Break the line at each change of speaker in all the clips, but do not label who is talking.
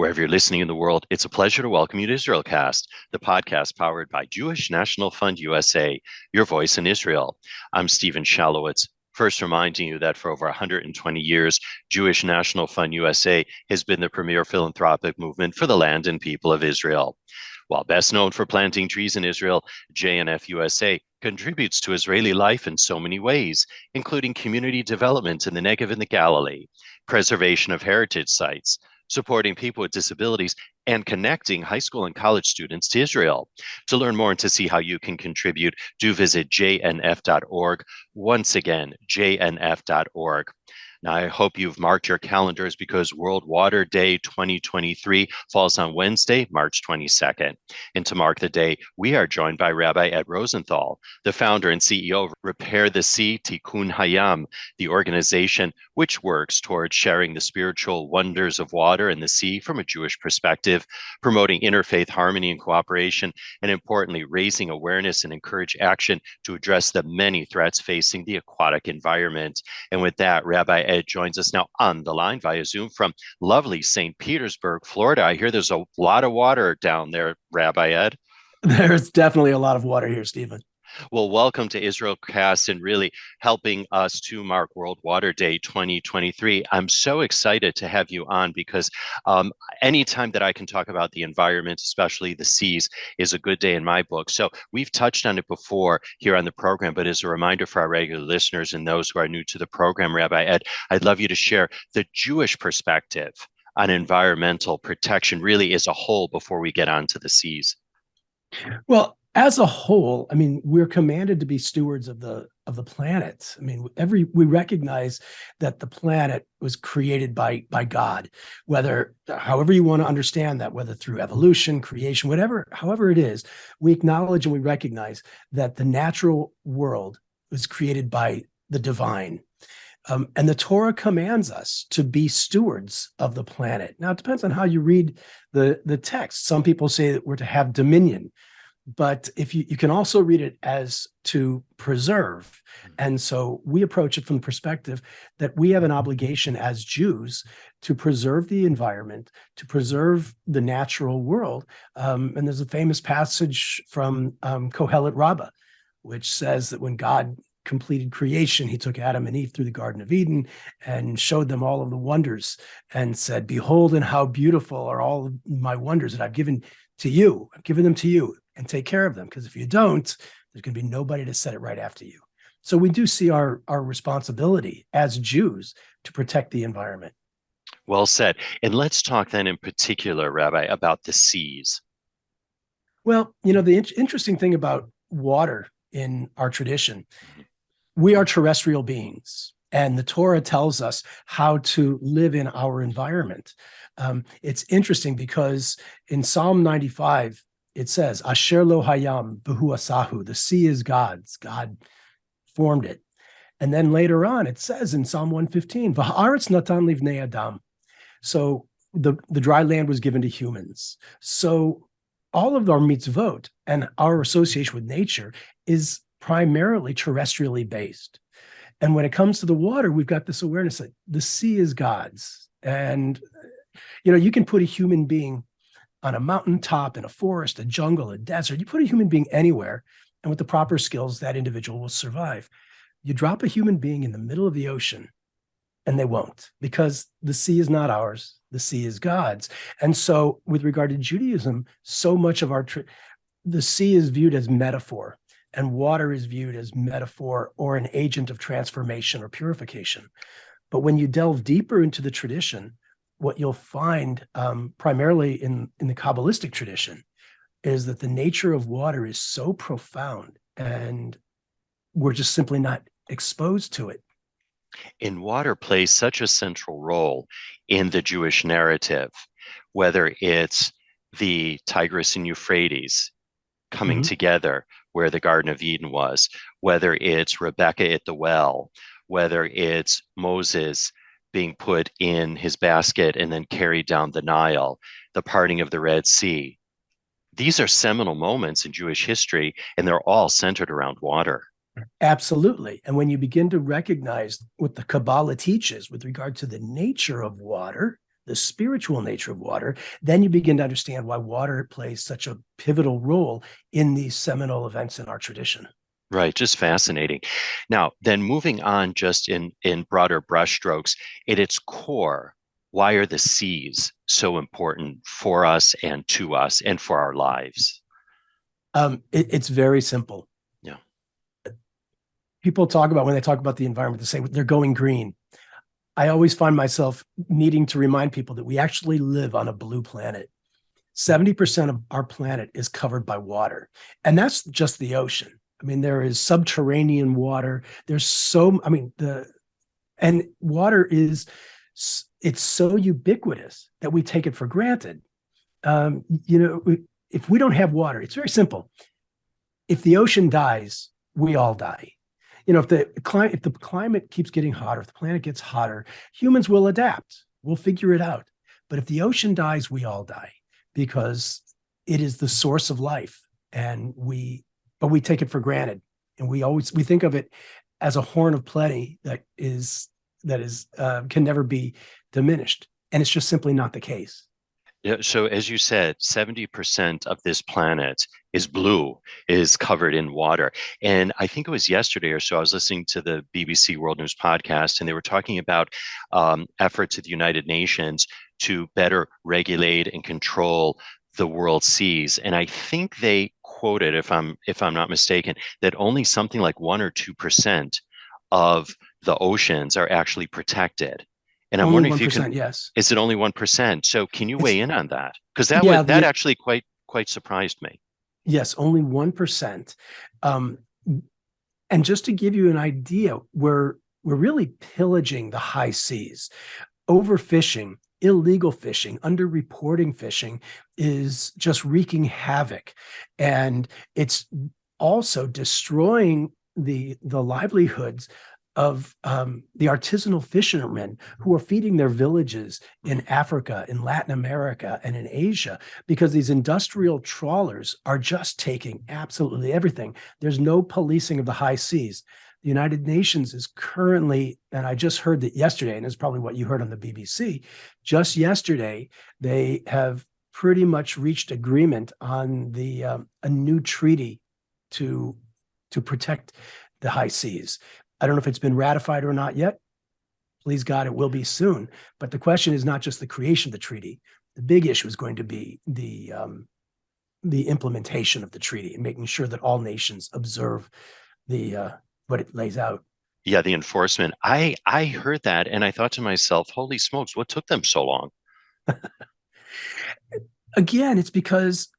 Wherever you're listening in the world, it's a pleasure to welcome you to IsraelCast, the podcast powered by Jewish National Fund USA, your voice in Israel. I'm Steven Shalowitz. First, reminding you that for over 120 years, Jewish National Fund USA has been the premier philanthropic movement for the land and people of Israel. While best known for planting trees in Israel, JNF USA contributes to Israeli life in so many ways, including community development in the Negev and the Galilee, preservation of heritage sites, supporting people with disabilities, and connecting high school and college students to Israel. To learn more and to see how you can contribute, do visit jnf.org. Once again, jnf.org. Now, I hope you've marked your calendars because World Water Day 2023 falls on Wednesday, March 22nd. And to mark the day, we are joined by Rabbi Ed Rosenthal, the founder and CEO of Repair the Sea Tikkun Hayam, the organization which works towards sharing the spiritual wonders of water and the sea from a Jewish perspective, promoting interfaith harmony and cooperation, and importantly, raising awareness and encourage action to address the many threats facing the aquatic environment. And with that, Rabbi Ed joins us now on the line via Zoom from lovely St. Petersburg, Florida. I hear there's a lot of water down there, Rabbi Ed.
There's definitely a lot of water here, Stephen.
Well, welcome to IsraelCast and really helping us to mark World Water Day 2023. I'm so excited to have you on because anytime that I can talk about the environment, especially the seas, is a good day in my book. So we've touched on it before here on the program, but as a reminder for our regular listeners and those who are new to the program, Rabbi Ed, I'd love you to share the Jewish perspective on environmental protection really as a whole before we get on to the seas.
Well, as a whole, I mean, we're commanded to be stewards of the planet. I mean, we recognize that the planet was created by God, however you want to understand that, whether through evolution, creation, however it is, we acknowledge and we recognize that the natural world was created by the divine. And the Torah commands us to be stewards of the planet. Now, it depends on how you read the text. Some people say that we're to have dominion, but if you can also read it as to preserve. And so we approach it from the perspective that we have an obligation as Jews to preserve the environment, to preserve the natural world. And there's a famous passage from Kohelet Rabbah, which says that when God completed creation, he took Adam and Eve through the Garden of Eden and showed them all of the wonders and said, "Behold, and how beautiful are all of my wonders that I've given to you. I've given them to you, and take care of them, because if you don't, there's going to be nobody to set it right after you." So we do see our responsibility as Jews to protect the environment.
Well said. And let's talk then in particular, Rabbi, about the seas.
Well, the interesting thing about water in our tradition, we are terrestrial beings, and the Torah tells us how to live in our environment. It's interesting because in Psalm 95, it says, Asher lo hayam behu asahu, the sea is God's, God formed it. And then later on, it says in Psalm 115, V'ha'aretz natan livnei adam. So the dry land was given to humans. So all of our mitzvot and our association with nature is primarily terrestrially based. And when it comes to the water, we've got this awareness that the sea is God's. And, you can put a human being on a mountaintop, in a forest, a jungle, a desert. You put a human being anywhere, and with the proper skills, that individual will survive. You drop a human being in the middle of the ocean, and they won't, because the sea is not ours. The sea is God's. And so with regard to Judaism, so much of the sea is viewed as metaphor, and water is viewed as metaphor or an agent of transformation or purification. But when you delve deeper into the tradition, what you'll find primarily in the Kabbalistic tradition is that the nature of water is so profound, and we're just simply not exposed to it.
And water plays such a central role in the Jewish narrative, whether it's the Tigris and Euphrates coming together where the Garden of Eden was, whether it's Rebecca at the well, whether it's Moses being put in his basket and then carried down the Nile, the parting of the Red Sea. These are seminal moments in Jewish history, and they're all centered around water.
Absolutely. And when you begin to recognize what the Kabbalah teaches with regard to the nature of water, the spiritual nature of water, then you begin to understand why water plays such a pivotal role in these seminal events in our tradition.
Right, just fascinating. Now, then moving on just in broader brushstrokes, at its core, why are the seas so important for us and to us and for our lives?
It's very simple.
Yeah.
People talk about, when they talk about the environment, they say they're going green. I always find myself needing to remind people that we actually live on a blue planet. 70% of our planet is covered by water, and that's just the ocean. I mean, there is subterranean water. And water it's so ubiquitous that we take it for granted. If we don't have water, it's very simple. If the ocean dies, we all die. If the climate keeps getting hotter, if the planet gets hotter, humans will adapt. We'll figure it out. But if the ocean dies, we all die, because it is the source of life, but we take it for granted, and we think of it as a horn of plenty that can never be diminished, and it's just simply not the case.
Yeah, so as you said, 70% of this planet is blue, is covered in water. And I think it was yesterday or so, I was listening to the BBC World News podcast, and they were talking about efforts at the United Nations to better regulate and control the world seas. And I think they quoted, if I'm not mistaken, that only something like 1 or 2% of the oceans are actually protected. And I'm
only
wondering
1%,
if you can,
yes.
Is it only 1%? So can you weigh in on that? Because that actually quite surprised me.
Yes, only 1%. And just to give you an idea, we're really pillaging the high seas. Overfishing, illegal fishing, underreporting fishing is just wreaking havoc. And it's also destroying the livelihoods of the artisanal fishermen who are feeding their villages in Africa, in Latin America, and in Asia, because these industrial trawlers are just taking absolutely everything. There's no policing of the high seas. The United Nations is currently, and I just heard that yesterday, and it's probably what you heard on the BBC, just yesterday, they have pretty much reached agreement on a new treaty to protect the high seas. I don't know if it's been ratified or not yet. Please God, it will be soon. But the question is not just the creation of the treaty. The big issue is going to be the implementation of the treaty and making sure that all nations observe what it lays out.
Yeah, the enforcement. I heard that, and I thought to myself, holy smokes, what took them so long?
Again, it's because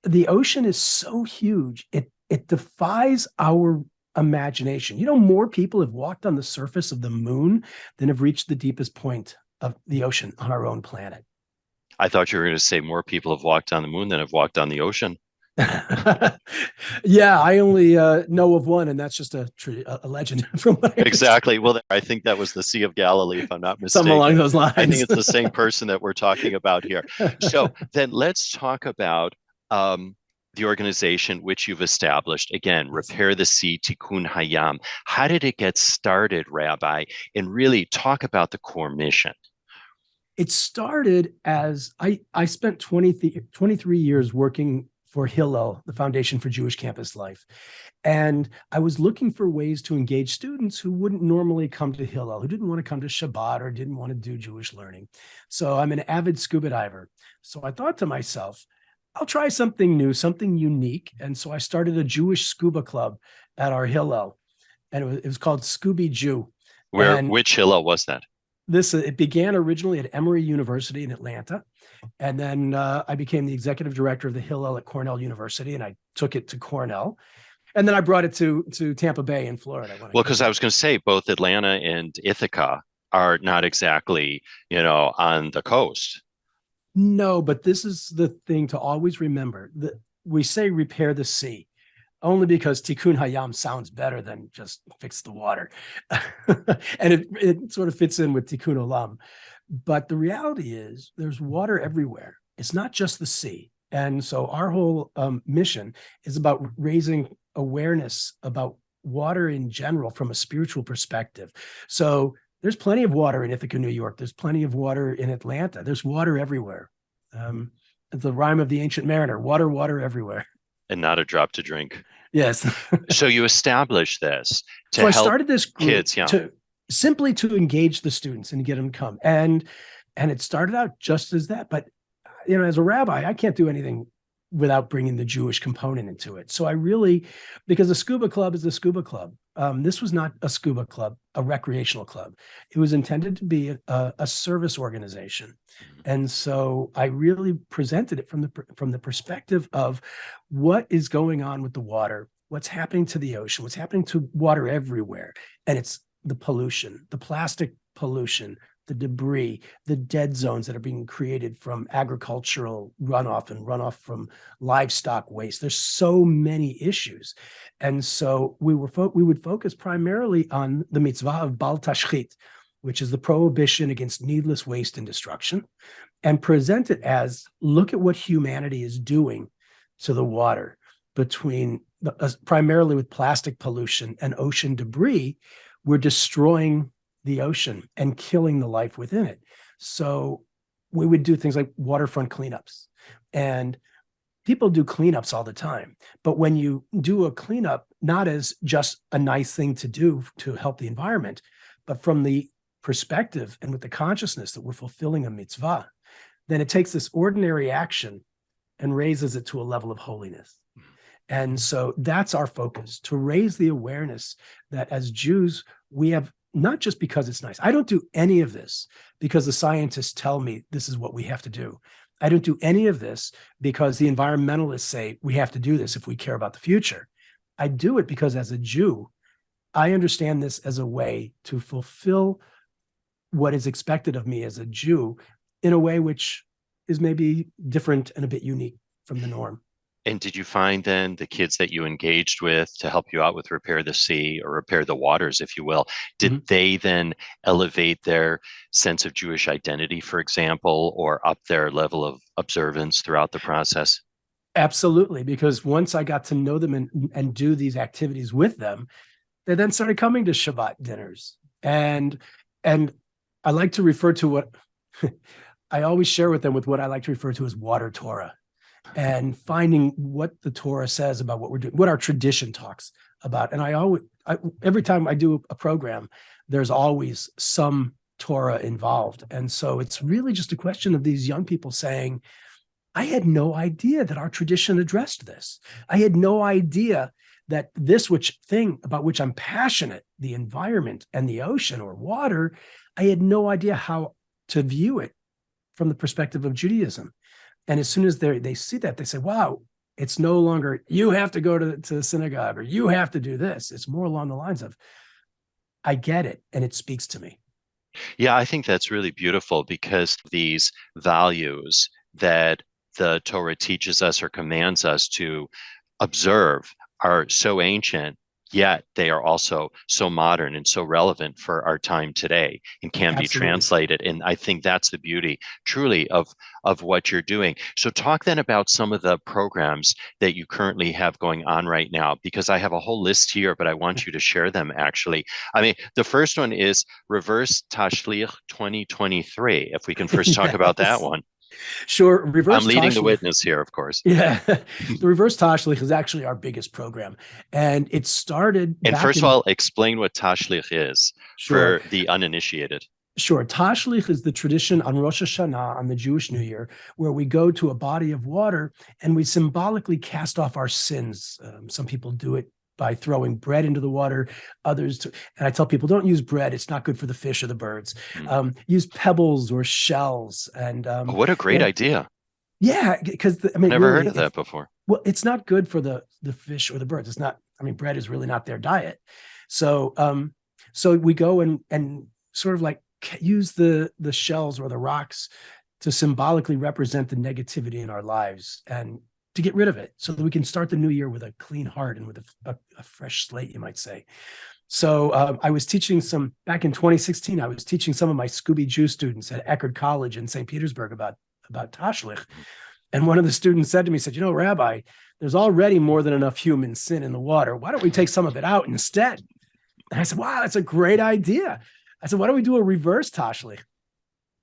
the ocean is so huge. It defies our imagination. More people have walked on the surface of the moon than have reached the deepest point of the ocean on our own planet.
I thought you were going to say more people have walked on the moon than have walked on the ocean.
Yeah, I only know of one, and that's just a legend from what
Exactly. Well, I think that was the Sea of Galilee, if I'm not mistaken.
Something along those lines.
I think it's the same person that we're talking about here. So then let's talk about the organization which you've established. Again, Repair the Sea, Tikkun Hayam. How did it get started, Rabbi? And really talk about the core mission.
It started as I spent 23 years working for Hillel, the Foundation for Jewish Campus Life. And I was looking for ways to engage students who wouldn't normally come to Hillel, who didn't want to come to Shabbat or didn't want to do Jewish learning. So I'm an avid scuba diver. So I thought to myself, I'll try something new, something unique. And so I started a Jewish scuba club at our Hillel, and it was called Scooby Jew.
Which Hillel was that?
It began originally at Emory University in Atlanta. And then I became the executive director of the Hillel at Cornell University, and I took it to Cornell. And then I brought it to Tampa Bay in Florida.
Well, because I was going to say both Atlanta and Ithaca are not exactly, on the coast.
No, but this is the thing to always remember. We say repair the sea, only because Tikkun Hayam sounds better than just fix the water. And it sort of fits in with Tikkun Olam. But the reality is there's water everywhere. It's not just the sea. And so our whole mission is about raising awareness about water in general from a spiritual perspective. So there's plenty of water in Ithaca, New York. There's plenty of water in Atlanta. There's water everywhere. The rhyme of the ancient mariner, water, water everywhere.
And not a drop to drink.
Yes.
So you established this to
So I
help
started this group
kids,
to simply to engage the students and get them to come. And it started out just as that. But, as a rabbi, I can't do anything without bringing the Jewish component into it. So I really, because the scuba club is the scuba club. This was not a scuba club, a recreational club. It was intended to be a service organization. And so I really presented it from the perspective of what is going on with the water, what's happening to the ocean, what's happening to water everywhere. And it's the pollution, the plastic pollution, the debris, the dead zones that are being created from agricultural runoff and runoff from livestock waste. There's so many issues. And so we would focus primarily on the mitzvah of Bal Tashchit, which is the prohibition against needless waste and destruction, and present it as, look at what humanity is doing to the water primarily with plastic pollution and ocean debris. We're destroying the ocean and killing the life within it. So we would do things like waterfront cleanups, and people do cleanups all the time. But when you do a cleanup, not as just a nice thing to do to help the environment, but from the perspective and with the consciousness that we're fulfilling a mitzvah, then it takes this ordinary action and raises it to a level of holiness. And so that's our focus, to raise the awareness that as Jews, we have, not just because it's nice. I don't do any of this because the scientists tell me this is what we have to do. I don't do any of this because the environmentalists say we have to do this if we care about the future. I do it because as a Jew, I understand this as a way to fulfill what is expected of me as a Jew in a way which is maybe different and a bit unique from the norm.
And did you find then the kids that you engaged with to help you out with Repair the Sea or Repair the Waters, if you will, did they then elevate their sense of Jewish identity, for example, or up their level of observance throughout the process?
Absolutely, because once I got to know them and do these activities with them, they then started coming to Shabbat dinners. And I like to refer to what I always share with them with what I like to refer to as water Torah. And finding what the Torah says about what we're doing, what our tradition talks about. And every time I do a program, there's always some Torah involved. And so it's really just a question of these young people saying, I had no idea that our tradition addressed this. I had no idea that this thing about which I'm passionate, the environment and the ocean or water, I had no idea how to view it from the perspective of Judaism. And as soon as they see that, they say, wow, it's no longer, you have to go to the synagogue or you have to do this. It's more along the lines of, I get it, and it speaks to me.
Yeah, I think that's really beautiful because these values that the Torah teaches us or commands us to observe are so ancient, yet they are also so modern and so relevant for our time today and can be translated. And I think that's the beauty truly of what you're doing. So talk then about some of the programs that you currently have going on right now, because I have a whole list here, but I want you to share them actually. I mean, the first one is Reverse Tashlich 2023. If we can first talk about that one.
Sure.
I'm leading the witness here, of course.
Yeah. The Reverse Tashlich is actually our biggest program. And it started.
And first of all, explain what Tashlich is for the uninitiated.
Sure. Tashlich is the tradition on Rosh Hashanah, on the Jewish New Year, where we go to a body of water and we symbolically cast off our sins. Some people do it by throwing bread into the water, and I tell people, don't use bread. It's not good for the fish or the birds. Use pebbles or shells. And
what a great idea.
Yeah, because
never heard of that before.
Well, it's not good for the fish or the birds. It's not, bread is really not their diet. So we go and sort of like use the shells or the rocks to symbolically represent the negativity in our lives and to get rid of it so that we can start the new year with a clean heart and with a fresh slate, you might say. So I was teaching back in 2016, I was teaching some of my Scooby Jew students at Eckerd College in St. Petersburg about Tashlich. And one of the students said to me, Rabbi, there's already more than enough human sin in the water. Why don't we take some of it out instead? And I said, wow, that's a great idea. I said, why don't we do a reverse tashlich?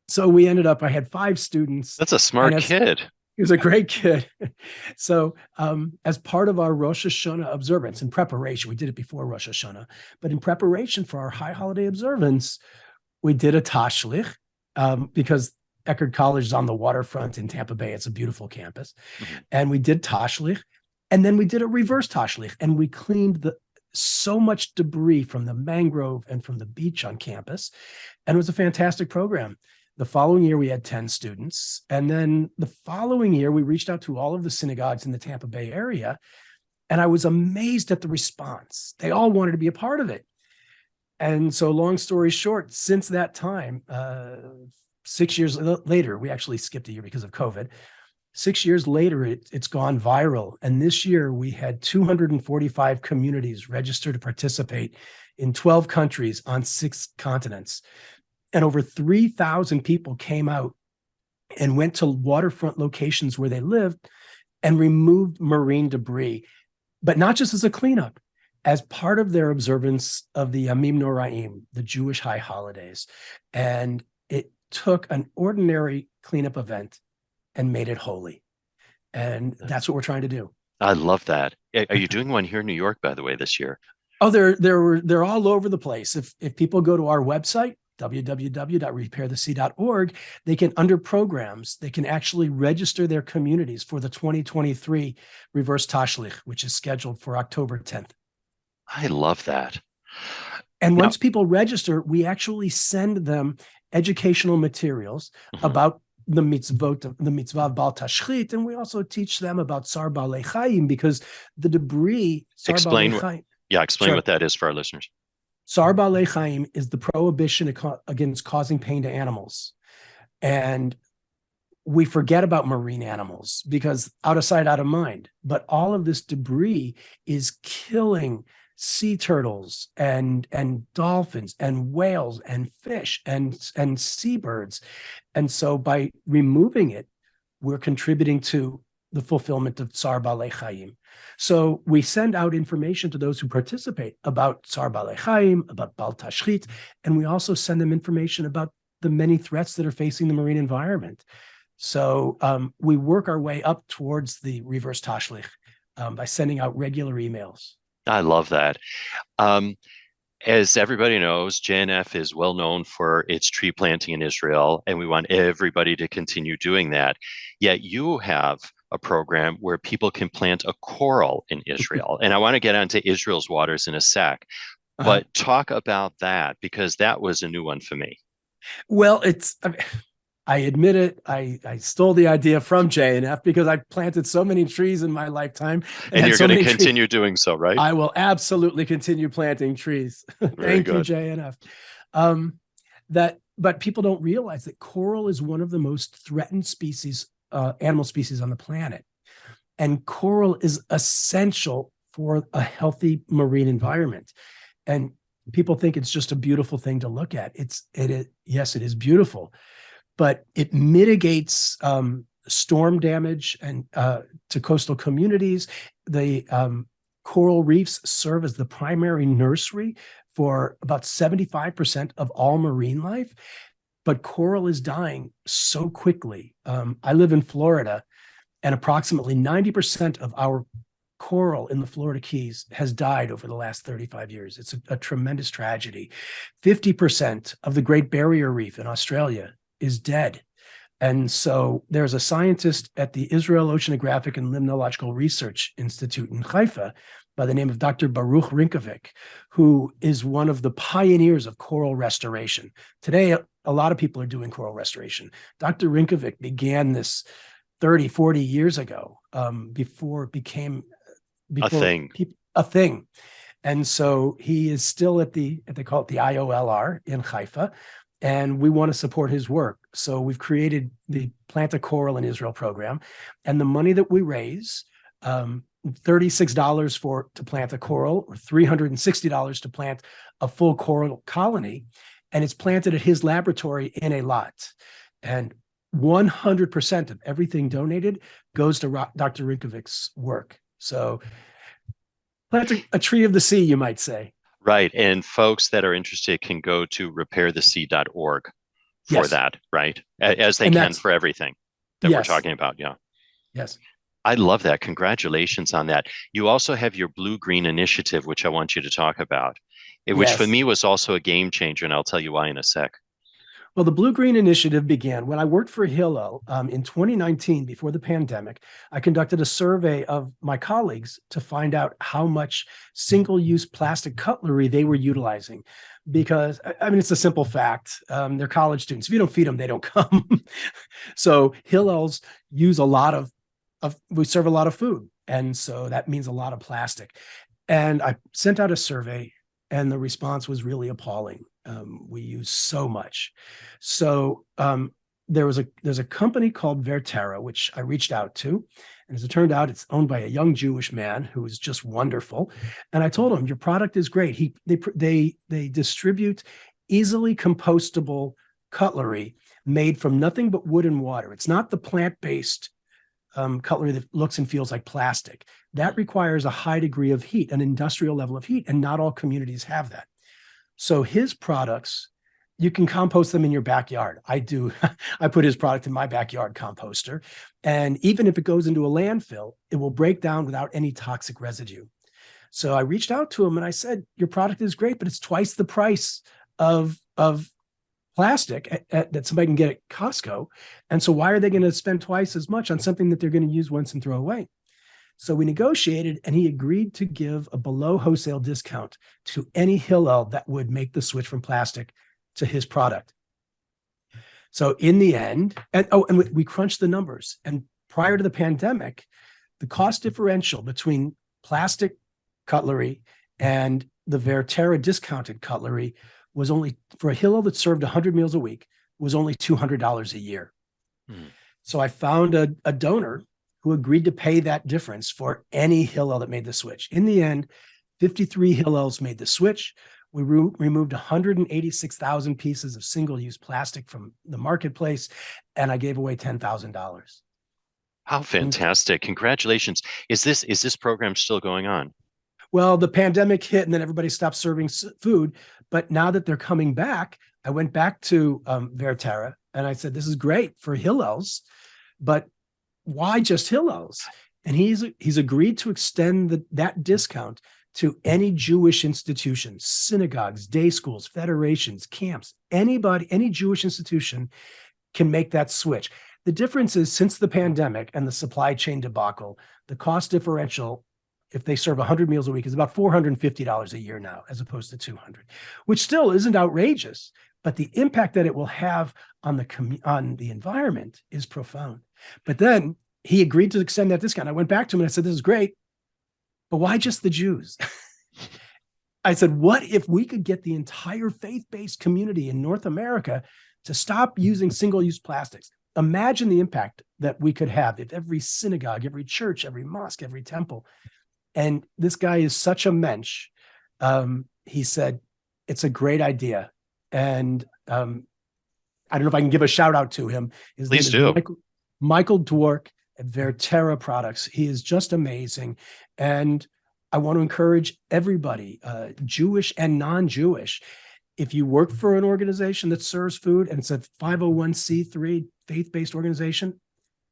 So we ended up, I had 5 students.
That's a smart kid.
He was a great kid. So as part of our Rosh Hashanah observance, in preparation, we did it before Rosh Hashanah, but in preparation for our high holiday observance, we did a tashlich because Eckerd College is on the waterfront in Tampa Bay. It's a beautiful campus. Mm-hmm. And we did tashlich, and then we did a reverse tashlich, and we cleaned so much debris from the mangrove and from the beach on campus. And it was a fantastic program. The following year, we had 10 students. And then the following year, we reached out to all of the synagogues in the Tampa Bay area. And I was amazed at the response. They all wanted to be a part of it. And so long story short, since that time, 6 years later, we actually skipped a year because of COVID. 6 years later, it's gone viral. And this year, we had 245 communities registered to participate in 12 countries on 6 continents. And over 3,000 people came out and went to waterfront locations where they lived and removed marine debris, but not just as a cleanup, as part of their observance of the Yamim Noraim, the Jewish high holidays. And it took an ordinary cleanup event and made it holy. And that's what we're trying to do.
I love that. Are you doing one here in New York, by the way, this year?
Oh, they're all over the place. If people go to our website, www.repairthesea.org, they can, under programs, they can actually register their communities for the 2023 Reverse Tashlich, which is scheduled for October 10th.
I love that.
And once people register, we actually send them educational materials about the mitzvah of Bal Tashchit, and we also teach them about Tsar Baalei Chayim, because the debris.
Explain what that is for our listeners.
Tsar Baalei Chayim is the prohibition against causing pain to animals. And we forget about marine animals because out of sight, out of mind. But all of this debris is killing sea turtles and dolphins and whales and fish and seabirds. And so by removing it, we're contributing to the fulfillment of Tsar Baalei Chayim. So we send out information to those who participate about Tsar Baalei Chayim, about Bal Tashchit, and we also send them information about the many threats that are facing the marine environment. So we work our way up towards the reverse tashlich by sending out regular emails.
I love that. As everybody knows, JNF is well known for its tree planting in Israel, and we want everybody to continue doing that. Yet you have a program where people can plant a coral in Israel. And I want to get onto Israel's waters in a sec, but talk about that, because that was a new one for me.
Well, I admit it. I stole the idea from JNF because I planted so many trees in my lifetime.
And you're going to continue doing so, right?
I will absolutely continue planting trees. Thank you, JNF. But people don't realize that coral is one of the most threatened species, animal species on the planet. And coral is essential for a healthy marine environment. And people think it's just a beautiful thing to look at. Yes, it is beautiful. But it mitigates storm damage and to coastal communities. The coral reefs serve as the primary nursery for about 75% of all marine life. But coral is dying so quickly. I live in Florida, and approximately 90% of our coral in the Florida Keys has died over the last 35 years. It's a tremendous tragedy. 50% of the Great Barrier Reef in Australia is dead. And so there's a scientist at the Israel Oceanographic and Limnological Research Institute in Haifa by the name of Dr. Baruch Rinkovic, who is one of the pioneers of coral restoration. Today, a lot of people are doing coral restoration. Dr. Rinkovic began this 30, 40 years ago, before it became
a
thing. And so he is still at they call it the IOLR in Haifa, and we want to support his work. So we've created the Plant a Coral in Israel program, and the money that we raise, $36 to plant a coral, or $360 to plant a full coral colony, and it's planted at his laboratory in a lot. And 100% of everything donated goes to Dr. Rinkovic's work. So plant a tree of the sea, you might say.
Right. And folks that are interested can go to repairtheseed.org for
Yes.
that, right? As they
And
can
that's,
for everything that we're
yes,
talking about. Yeah.
yes.
I love that. Congratulations on that. You also have your Blue Green Initiative, which I want you to talk about, which for
Yes.
me was also a game changer. And I'll tell you why in a sec.
Well, the Blue Green Initiative began when I worked for Hillel in 2019, before the pandemic. I conducted a survey of my colleagues to find out how much single-use plastic cutlery they were utilizing. Because, I mean, it's a simple fact. They're college students. If you don't feed them, they don't come. So Hillels use a lot we serve a lot of food. And so that means a lot of plastic. And I sent out a survey, and the response was really appalling. We use so much. So there's a company called Verterra, which I reached out to. And as it turned out, it's owned by a young Jewish man who is just wonderful. And I told him, your product is great. They distribute easily compostable cutlery made from nothing but wood and water. It's not the plant-based cutlery that looks and feels like plastic. That requires a high degree of heat, an industrial level of heat, and not all communities have that. So his products, you can compost them in your backyard. I do. I put his product in my backyard composter. And even if it goes into a landfill, it will break down without any toxic residue. So I reached out to him and I said, your product is great, but it's twice the price of plastic that somebody can get at Costco. And so why are they going to spend twice as much on something that they're going to use once and throw away? So we negotiated, and he agreed to give a below wholesale discount to any Hillel that would make the switch from plastic to his product. So in the end, and we crunched the numbers. And prior to the pandemic, the cost differential between plastic cutlery and the Verterra discounted cutlery was only, for a Hillel that served 100 meals a week, was only $200 a year. So I found a donor who agreed to pay that difference for any Hillel that made the switch. In the end, 53 Hillels made the switch. We removed 186,000 pieces of single-use plastic from the marketplace, and I gave away $10,000.
How fantastic. Congratulations. Is this program still going on?
Well, the pandemic hit and then everybody stopped serving food. But now that they're coming back, I went back to Verterra and I said, this is great for Hillels, but why just Hillels? And he's agreed to extend that discount to any Jewish institutions, synagogues, day schools, federations, camps, anybody, any Jewish institution can make that switch. The difference is, since the pandemic and the supply chain debacle, the cost differential, if they serve 100 meals a week, is about $450 a year now, as opposed to $200, which still isn't outrageous, but the impact that it will have on the environment is profound. But then he agreed to extend that discount. I went back to him and I said, this is great, but why just the Jews? I said, what if we could get the entire faith-based community in North America to stop using single-use plastics? Imagine the impact that we could have if every synagogue, every church, every mosque, every temple. And this guy is such a mensch. He said, it's a great idea. And I don't know if I can give a shout out to him. His
Please
name
do.
is Michael Dwork at Verterra Products. He is just amazing. And I want to encourage everybody, Jewish and non-Jewish, if you work for an organization that serves food and it's a 501c3 faith-based organization,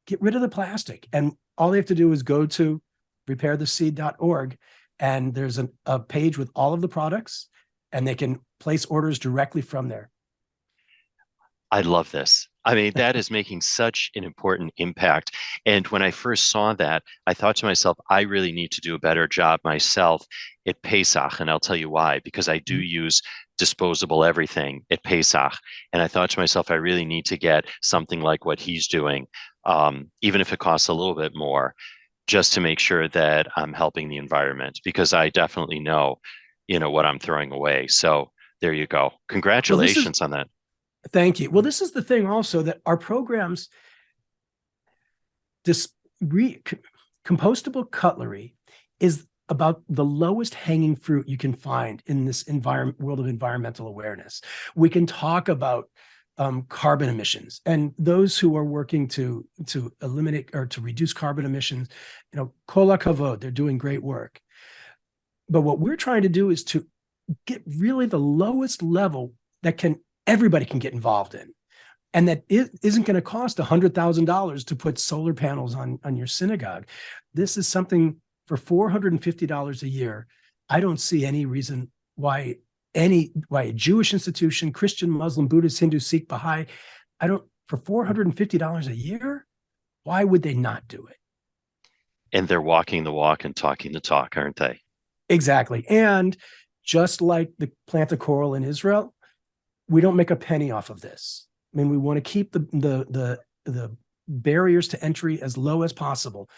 get rid of the plastic. And all they have to do is go to repairtheseed.org, and there's a page with all of the products, and they can place orders directly from there.
I love this. I mean, that is making such an important impact. And when I first saw that, I thought to myself, I really need to do a better job myself at Pesach. And I'll tell you why, because I do use disposable everything at Pesach. And I thought to myself, I really need to get something like what he's doing, even if it costs a little bit more, just to make sure that I'm helping the environment, because I definitely know, what I'm throwing away. So there you go. Congratulations on that.
Thank you. Well, this is the thing also, that our programs, compostable cutlery is about the lowest hanging fruit you can find in this world of environmental awareness. We can talk about carbon emissions, and those who are working to eliminate or to reduce carbon emissions, kol hakavod, they're doing great work. But what we're trying to do is to get really the lowest level that everybody can get involved in. And that it isn't going to cost $100,000 to put solar panels on your synagogue. This is something for $450 a year. I don't see any reason why a Jewish institution, Christian, Muslim, Buddhist, Hindu, Sikh, Baha'i, for $450 a year, why would they not do it?
And they're walking the walk and talking the talk, aren't they?
Exactly. And just like the plant of coral in Israel, we don't make a penny off of this. I mean, we want to keep the barriers to entry as low as possible.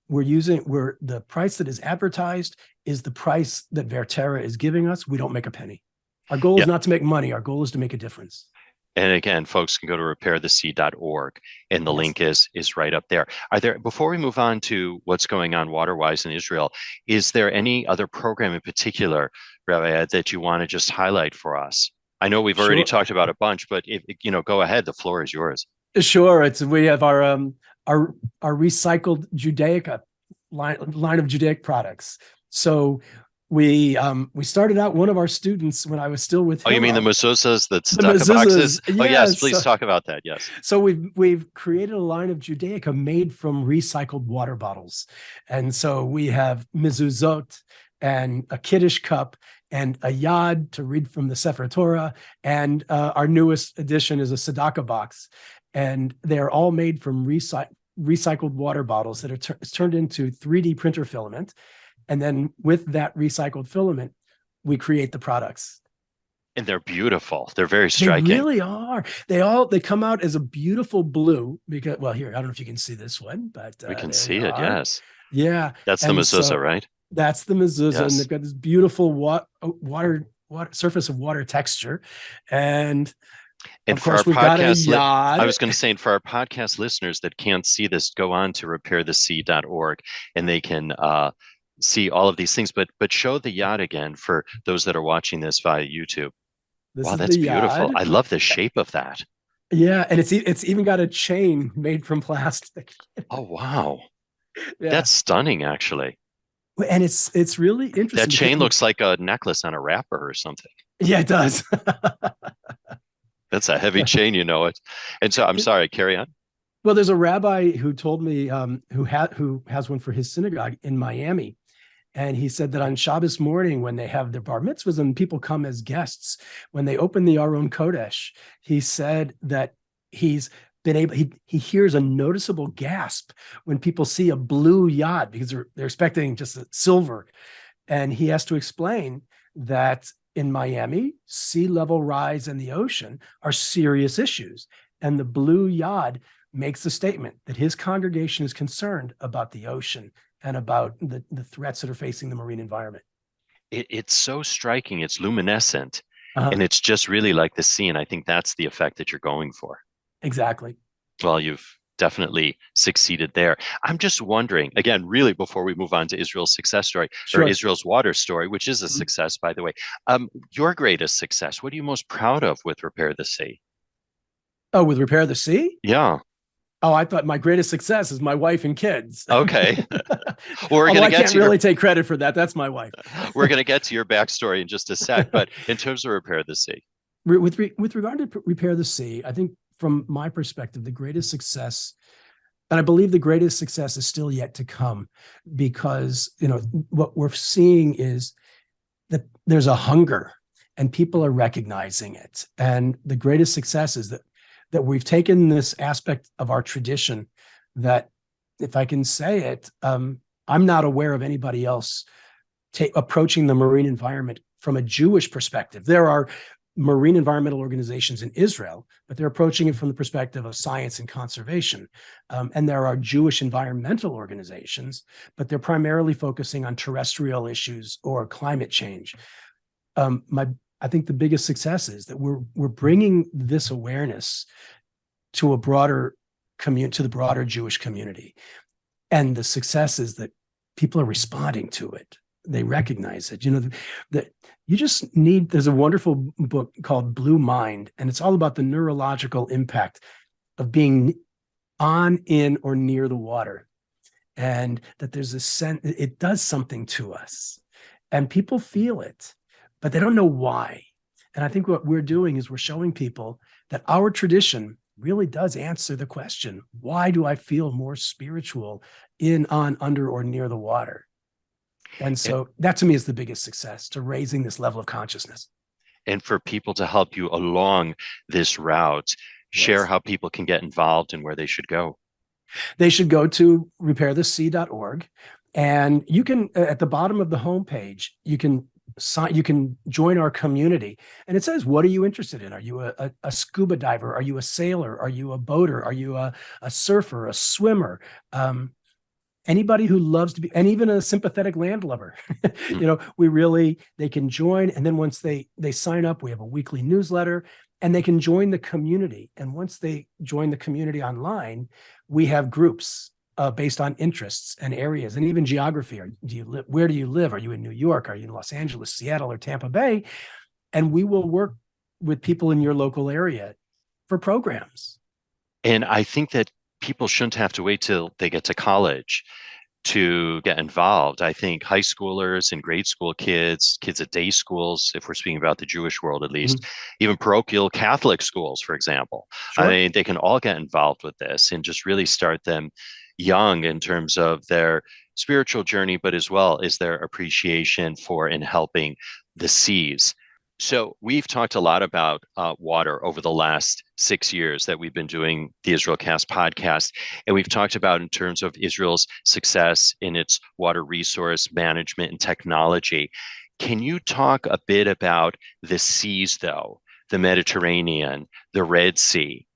The price that is advertised is the price that Verterra is giving us. We don't make a penny. Our goal is not to make money. Our goal is to make a difference.
And again, folks can go to repairthesea.org, and the link is right up there. Before we move on to what's going on water-wise in Israel, is there any other program in particular, Rabbi Ed, that you want to just highlight for us? I know we've already talked about a bunch, but go ahead. The floor is yours.
Sure. We have our recycled Judaica line of Judaic products. So we started out, one of our students, when I was still with Hillel.
You mean the mezuzahs that stuck in boxes? Yes. Oh yes, please talk about that. Yes.
So we've created a line of Judaica made from recycled water bottles, and so we have mezuzot and a Kiddush cup and a yad to read from the Sefer Torah, and our newest addition is a tzedakah box, and they're all made from recycled water bottles that are turned into 3D printer filament. And then with that recycled filament, we create the products.
And they're beautiful. They're very striking.
They really are. They come out as a beautiful blue because, well, here, I don't know if you can see this one, but
we can see it. Yes.
Yeah.
That's the mezuzah, right?
That's the mezuzah. Yes. And they've got this beautiful water surface of water texture. And of course, we've got a yad.
I was going to say, and for our podcast listeners that can't see this, go on to repairthesea.org and they can see all of these things, but show the yad again for those that are watching this via YouTube. Wow, that's beautiful. I love the shape of that.
Yeah, and it's even got a chain made from plastic.
Oh wow, yeah. That's stunning, actually.
And it's really interesting.
That chain looks like a necklace on a wrapper or something.
Yeah, it does.
That's a heavy chain, it. And so I'm sorry, carry on.
Well, there's a rabbi who told me who has one for his synagogue in Miami. And he said that on Shabbos morning, when they have their bar mitzvahs and people come as guests, when they open the Aron Kodesh, he said that he hears a noticeable gasp when people see a blue yad because they're expecting just a silver. And he has to explain that in Miami, sea level rise and the ocean are serious issues. And the blue yad makes the statement that his congregation is concerned about the ocean and about the threats that are facing the marine environment.
It's so striking. It's luminescent. And it's just really like the sea. And I think that's the effect that you're going for.
Exactly.
Well, you've definitely succeeded there. I'm just wondering, again, really before we move on to Israel's success story, or Israel's water story, which is a success, by the way, your greatest success, what are you most proud of with Repair the Sea?
Oh, with Repair the Sea?
Yeah.
Oh, I thought my greatest success is my wife and kids.
Okay. Well,
I can't really take credit for that. That's my wife.
We're going to get to your backstory in just a sec. But in terms of Repair the Sea.
With regard to Repair the Sea, I think from my perspective, the greatest success, and I believe the greatest success is still yet to come, because what we're seeing is that there's a hunger and people are recognizing it. And the greatest success is that we've taken this aspect of our tradition that, if I can say it, I'm not aware of anybody else approaching the marine environment from a Jewish perspective. There are marine environmental organizations in Israel, but they're approaching it from the perspective of science and conservation. And there are Jewish environmental organizations, but they're primarily focusing on terrestrial issues or climate change. I think the biggest success is that we're bringing this awareness to the broader Jewish community, and the success is that people are responding to it. They recognize it. That you just need. There's a wonderful book called Blue Mind, and it's all about the neurological impact of being on, in, or near the water, and that there's a sense it does something to us, and people feel it. but they don't know why. And I think what we're doing is we're showing people that our tradition really does answer the question, why do I feel more spiritual in, on, under, or near the water? And so that to me is the biggest success to raising this level of consciousness.
And for people to help you along this route, share how people can get involved and where they should go.
They should go to repairthesea.org, and you can, at the bottom of the homepage, you can join our community, and it says, what are you interested in? Are you a scuba diver? Are you a sailor? Are you a boater? Are you a surfer, a swimmer? Anybody who loves to be, and even a sympathetic landlubber, they can join. And then once they sign up, we have a weekly newsletter, and they can join the community. And once they join the community online, we have groups based on interests and areas, and even geography. Where do you live? Are you in New York? Are you in Los Angeles, Seattle, or Tampa Bay? And we will work with people in your local area for programs.
And I think that people shouldn't have to wait till they get to college to get involved. I think high schoolers and grade school kids at day schools, if we're speaking about the Jewish world at least, even parochial Catholic schools, for example, I mean, they can all get involved with this and just really start them young in terms of their spiritual journey, but as well as their appreciation for and helping the seas. So we've talked a lot about water over the last 6 years that we've been doing the IsraelCast podcast. And we've talked about in terms of Israel's success in its water resource management and technology. Can you talk a bit about the seas, though, the Mediterranean, the Red Sea,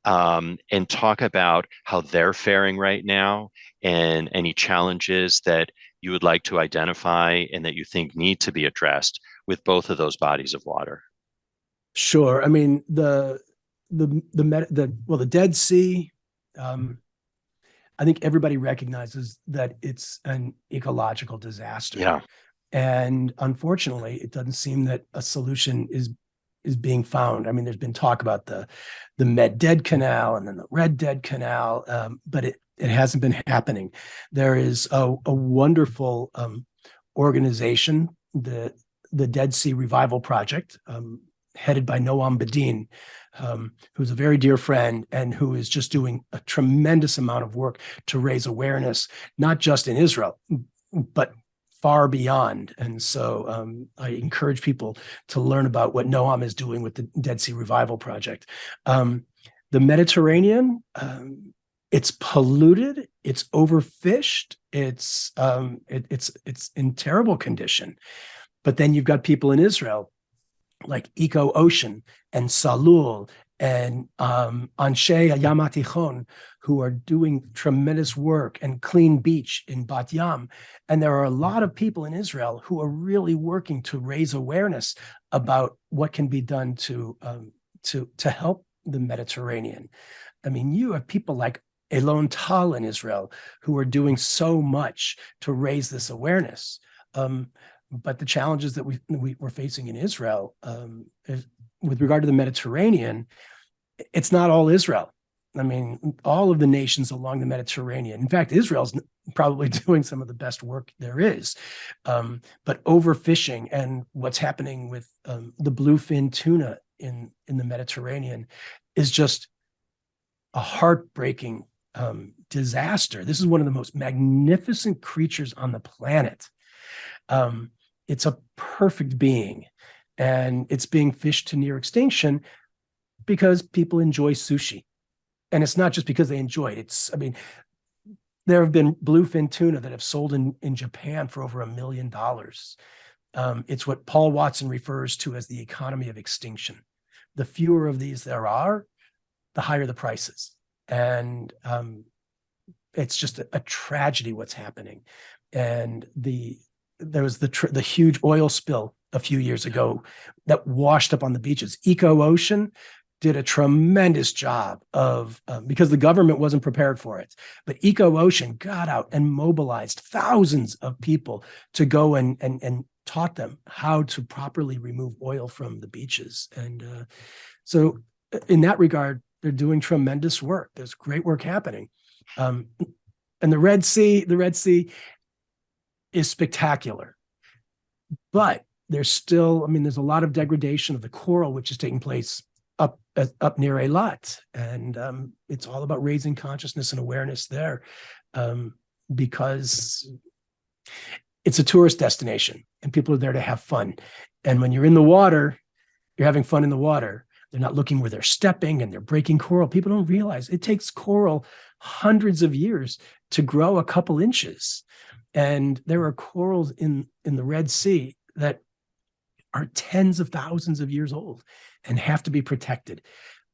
and talk about how they're faring right now and any challenges that you would like to identify and that you think need to be addressed with both of those bodies of water?
Sure. I mean, the Dead Sea, I think everybody recognizes that it's an ecological disaster.
Yeah.
And unfortunately, it doesn't seem that a solution is being found. I mean, there's been talk about the Med Dead Canal and then the Red Dead Canal, but it hasn't been happening. There is a wonderful organization, the Dead Sea Revival Project, headed by Noam Bedin, who's a very dear friend and who is just doing a tremendous amount of work to raise awareness, not just in Israel, but far beyond. And so I encourage people to learn about what Noam is doing with the Dead Sea Revival Project. The Mediterranean, it's polluted, it's overfished, it's in terrible condition. But then you've got people in Israel like Eco Ocean and Salul and Anshe Hayam Hatichon, who are doing tremendous work, and Clean Beach in Bat Yam. And there are a lot of people in Israel who are really working to raise awareness about what can be done to help the Mediterranean. I mean, you have people like Elon Tal in Israel who are doing so much to raise this awareness. But the challenges that we're facing in Israel, with regard to the Mediterranean, it's not all Israel. I mean, all of the nations along the Mediterranean. In fact, Israel's probably doing some of the best work there is. But overfishing and what's happening with the bluefin tuna in the Mediterranean is just a heartbreaking disaster. This is one of the most magnificent creatures on the planet. It's a perfect being, and it's being fished to near extinction because people enjoy sushi. And it's not just because they enjoy it. There have been bluefin tuna that have sold in Japan for over $1 million. It's what Paul Watson refers to as the economy of extinction. The fewer of these there are, the higher the prices. And it's just a tragedy what's happening. And there was the huge oil spill a few years ago that washed up on the beaches. Eco Ocean did a tremendous job of, because the government wasn't prepared for it, but Eco Ocean got out and mobilized thousands of people to go and taught them how to properly remove oil from the beaches. And so in that regard, they're doing tremendous work. There's great work happening. And the Red Sea is spectacular, but there's still, I mean, there's a lot of degradation of the coral, which is taking place up near Eilat. And it's all about raising consciousness and awareness there, because it's a tourist destination and people are there to have fun. And when you're in the water, you're having fun in the water. They're not looking where they're stepping and they're breaking coral. People don't realize it takes coral hundreds of years to grow a couple inches. And there are corals in the Red Sea that are tens of thousands of years old and have to be protected.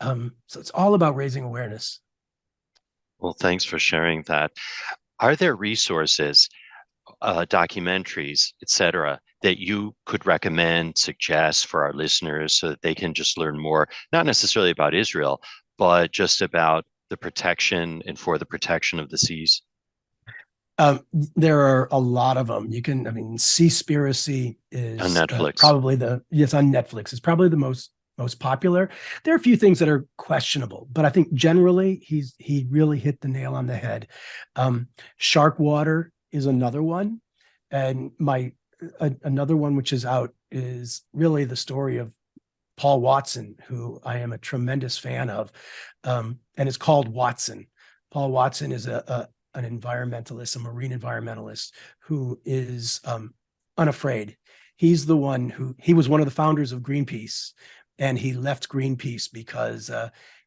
So it's all about raising awareness.
Well, thanks for sharing that. Are there resources, documentaries, etc., that you could recommend, suggest for our listeners so that they can just learn more, not necessarily about Israel, but just about the protection and for the protection of the seas?
There are a lot of them. You can, I mean, Seaspiracy is
On Netflix.
Probably yes, on Netflix. It's probably the most popular. There are a few things that are questionable, but I think generally he really hit the nail on the head. Shark Water is another one. And another one which is out is really the story of Paul Watson, who I am a tremendous fan of. And it's called Watson. Paul Watson is an environmentalist, a marine environmentalist who is unafraid. He's the one he was one of the founders of Greenpeace, and he left Greenpeace because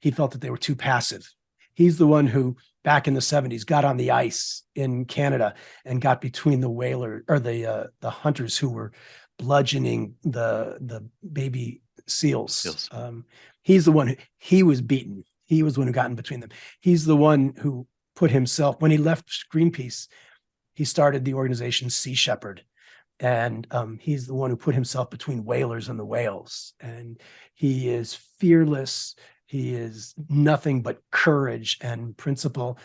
he felt that they were too passive. He's the one who, back in the 70s, got on the ice in Canada and got between the whaler or the hunters who were bludgeoning the baby seals. He's the one he was beaten. He was the one who got in between them. He's the one who put himself, when he left Greenpeace, he started the organization Sea Shepherd. And he's the one who put himself between whalers and the whales. And he is fearless. He is nothing but courage and principle.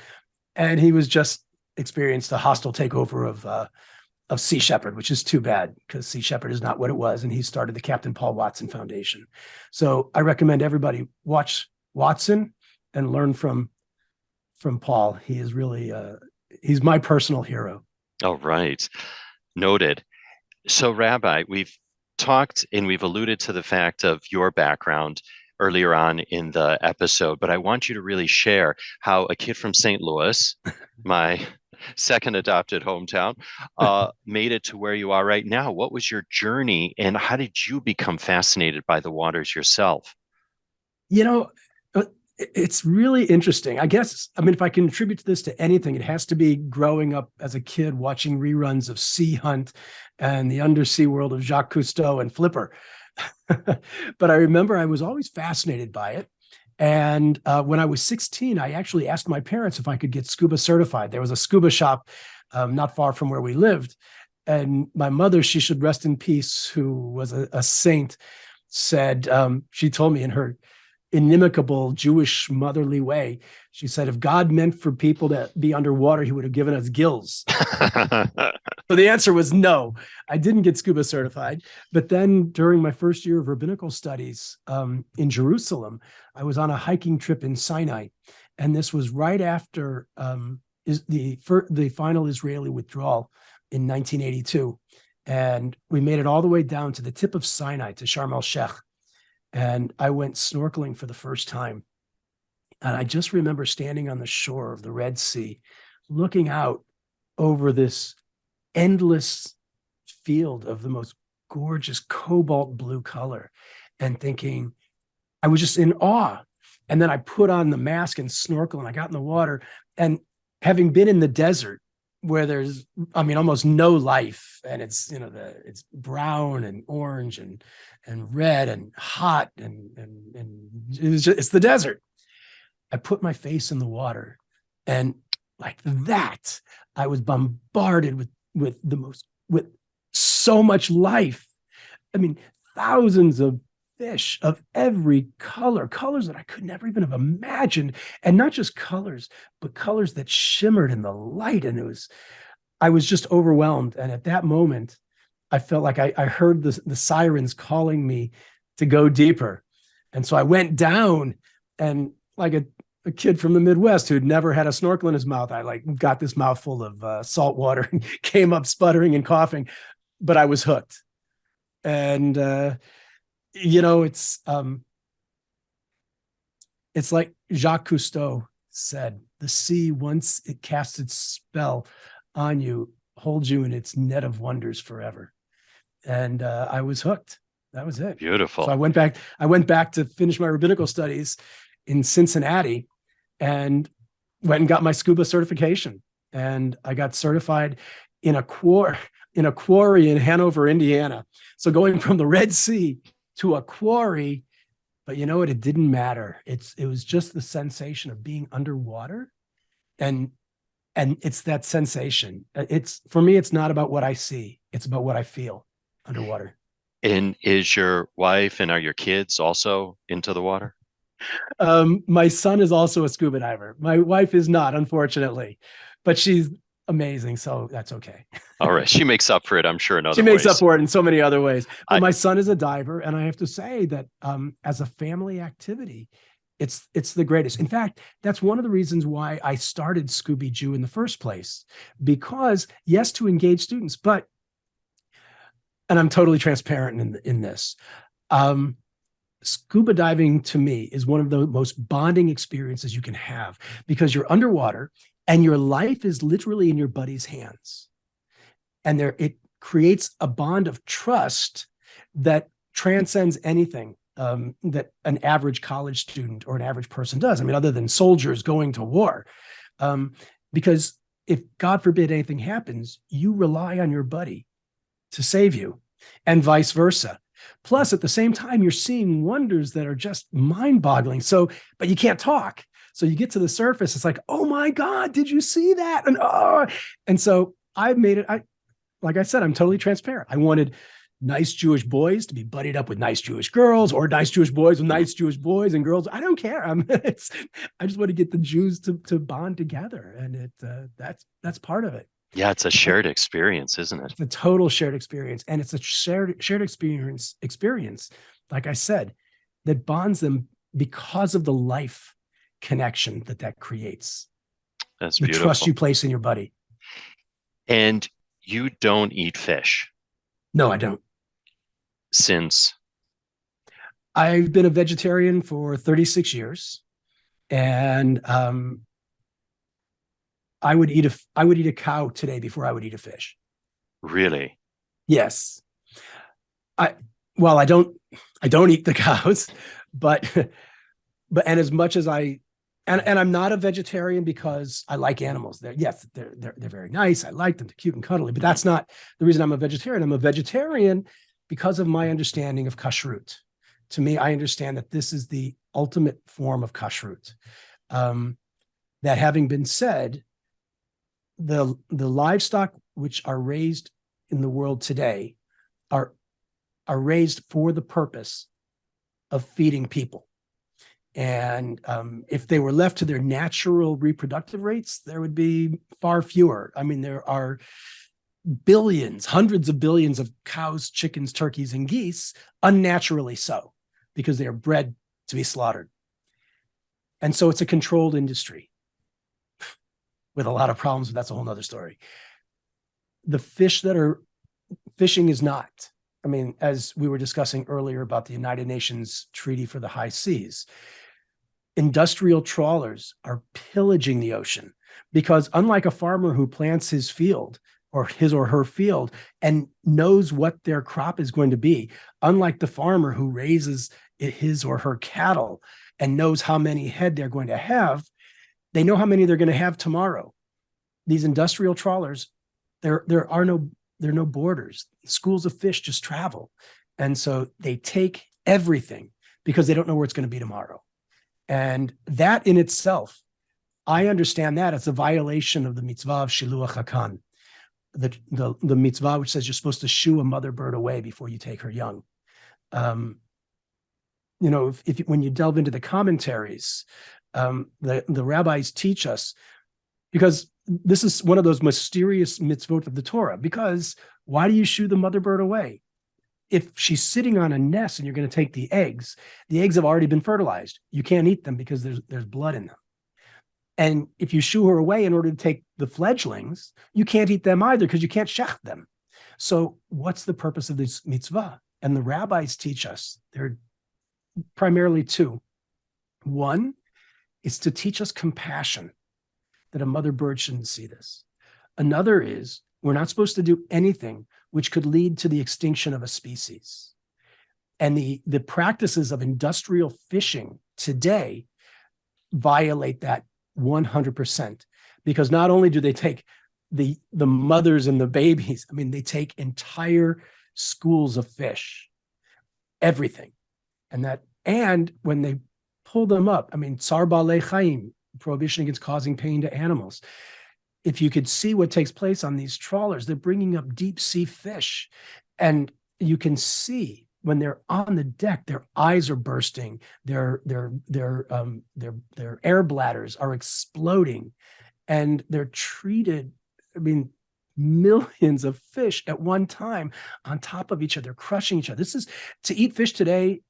And he was just experienced a hostile takeover of Sea Shepherd, which is too bad because Sea Shepherd is not what it was. And he started the Captain Paul Watson Foundation. So I recommend everybody watch Watson and learn from Paul. He is really, he's my personal hero.
All right. Noted. So Rabbi, we've talked and we've alluded to the fact of your background earlier on in the episode, but I want you to really share how a kid from St. Louis, my second adopted hometown, made it to where you are right now. What was your journey and how did you become fascinated by the waters yourself?
You know, it's really interesting. I guess, I mean, if I can attribute this to anything, it has to be growing up as a kid watching reruns of Sea Hunt and the undersea world of Jacques Cousteau and Flipper. But I remember I was always fascinated by it. And when I was 16, I actually asked my parents if I could get scuba certified. There was a scuba shop not far from where we lived. And my mother, she should rest in peace, who was a saint, said, she told me in her inimicable Jewish motherly way, she said, if God meant for people to be underwater, he would have given us gills. So the answer was no. I didn't get scuba certified. But then during my first year of rabbinical studies in Jerusalem, I was on a hiking trip in Sinai. And this was right after the final Israeli withdrawal in 1982. And we made it all the way down to the tip of Sinai, to Sharm el-Sheikh. And I went snorkeling for the first time. And I just remember standing on the shore of the Red Sea, looking out over this endless field of the most gorgeous cobalt blue color and thinking, I was just in awe. And then I put on the mask and snorkel and I got in the water. And having been in the desert where there's, I mean, almost no life, and it's, it's brown and orange and red and hot and it's the desert. I put my face in the water, and like that, I was bombarded with so much life. I mean, thousands of fish of every colors that I could never even have imagined. And not just colors, but colors that shimmered in the light. And I was just overwhelmed. And at that moment, I felt like I heard the sirens calling me to go deeper. And so I went down, and like a kid from the Midwest who'd never had a snorkel in his mouth, I like got this mouthful of salt water and came up sputtering and coughing, but I was hooked. And it's like Jacques Cousteau said, the sea, once it casts its spell on you, holds you in its net of wonders forever. And I was hooked. That was it.
Beautiful.
So I went back to finish my rabbinical studies in Cincinnati and went and got my scuba certification. And I got certified in a quarry in Hanover, Indiana. So going from the Red Sea to a quarry, but you know what? It didn't matter. It was just the sensation of being underwater. And it's that sensation. For me, it's not about what I see. It's about what I feel underwater.
And is your wife and are your kids also into the water?
My son is also a scuba diver. My wife is not, unfortunately, but she's amazing. So that's okay.
All right. She makes up for it, I'm sure, in other ways.
She makes up for it in so many other ways. But my son is a diver. And I have to say that as a family activity, it's the greatest. In fact, that's one of the reasons why I started Scooby Jew in the first place, because yes, to engage students, but, and I'm totally transparent in this, scuba diving to me is one of the most bonding experiences you can have, because you're underwater and your life is literally in your buddy's hands. And it creates a bond of trust that transcends anything that an average college student or an average person does. I mean, other than soldiers going to war. Because if, God forbid, anything happens, you rely on your buddy to save you, and vice versa. Plus, at the same time, you're seeing wonders that are just mind-boggling. So, but you can't talk. So you get to the surface, it's like, oh my God, did you see that? And so I made it. Like I said, I'm totally transparent. I wanted nice Jewish boys to be buddied up with nice Jewish girls, or nice Jewish boys with nice Jewish boys and girls. I don't care. I just want to get the Jews to bond together, and that's part of it.
Yeah, it's a shared experience, isn't it?
It's a total shared experience, and it's a shared experience. Like I said, that bonds them because of the life connection that creates.
That's
the
beautiful.
Trust you place in your buddy.
And you don't eat fish?
No, I don't.
Since?
I've been a vegetarian for 36 years, and I would eat a cow today before I would eat a fish.
Really?
Yes. I don't eat the cows, but and as much as and I'm not a vegetarian because I like animals. They're very nice. I like them. They're cute and cuddly, but that's not the reason I'm a vegetarian. I'm a vegetarian because of my understanding of kashrut. To me, I understand that this is the ultimate form of kashrut. That having been said, the livestock which are raised in the world today are raised for the purpose of feeding people. And if they were left to their natural reproductive rates, there would be far fewer. I mean, there are billions, hundreds of billions of cows, chickens, turkeys, and geese, unnaturally so, because they are bred to be slaughtered. And so it's a controlled industry with a lot of problems, but that's a whole nother story. The fish that are fishing is not. I mean, as we were discussing earlier about the United Nations Treaty for the High Seas, industrial trawlers are pillaging the ocean, because unlike a farmer who plants his field or his or her field and knows what their crop is going to be, unlike the farmer who raises his or her cattle and knows how many head they're going to have, they know how many they're going to have tomorrow. These industrial trawlers, there are no borders. Schools of fish just travel. And so they take everything because they don't know where it's going to be tomorrow. And that in itself, I understand that it's a violation of the mitzvah of Shiluach HaKan, the mitzvah which says you're supposed to shoo a mother bird away before you take her young. When you delve into the commentaries, the rabbis teach us, because this is one of those mysterious mitzvot of the Torah, because why do you shoo the mother bird away? If she's sitting on a nest and you're going to take the eggs have already been fertilized. You can't eat them because there's blood in them. And if you shoo her away in order to take the fledglings, you can't eat them either because you can't shech them. So what's the purpose of this mitzvah? and the rabbis teach us. There are primarily two. One is to teach us compassion, that a mother bird shouldn't see this. Another is we're not supposed to do anything which could lead to the extinction of a species. And the practices of industrial fishing today violate that 100%, because not only do they take the mothers and the babies, I mean, they take entire schools of fish, everything. And when they pull them up, I mean, Tsar Balei Chaim, prohibition against causing pain to animals. If you could see what takes place on these trawlers, they're bringing up deep sea fish, and you can see when they're on the deck, their eyes are bursting, their air bladders are exploding, and they're treated. I mean, millions of fish at one time on top of each other, crushing each other. This is, to eat fish today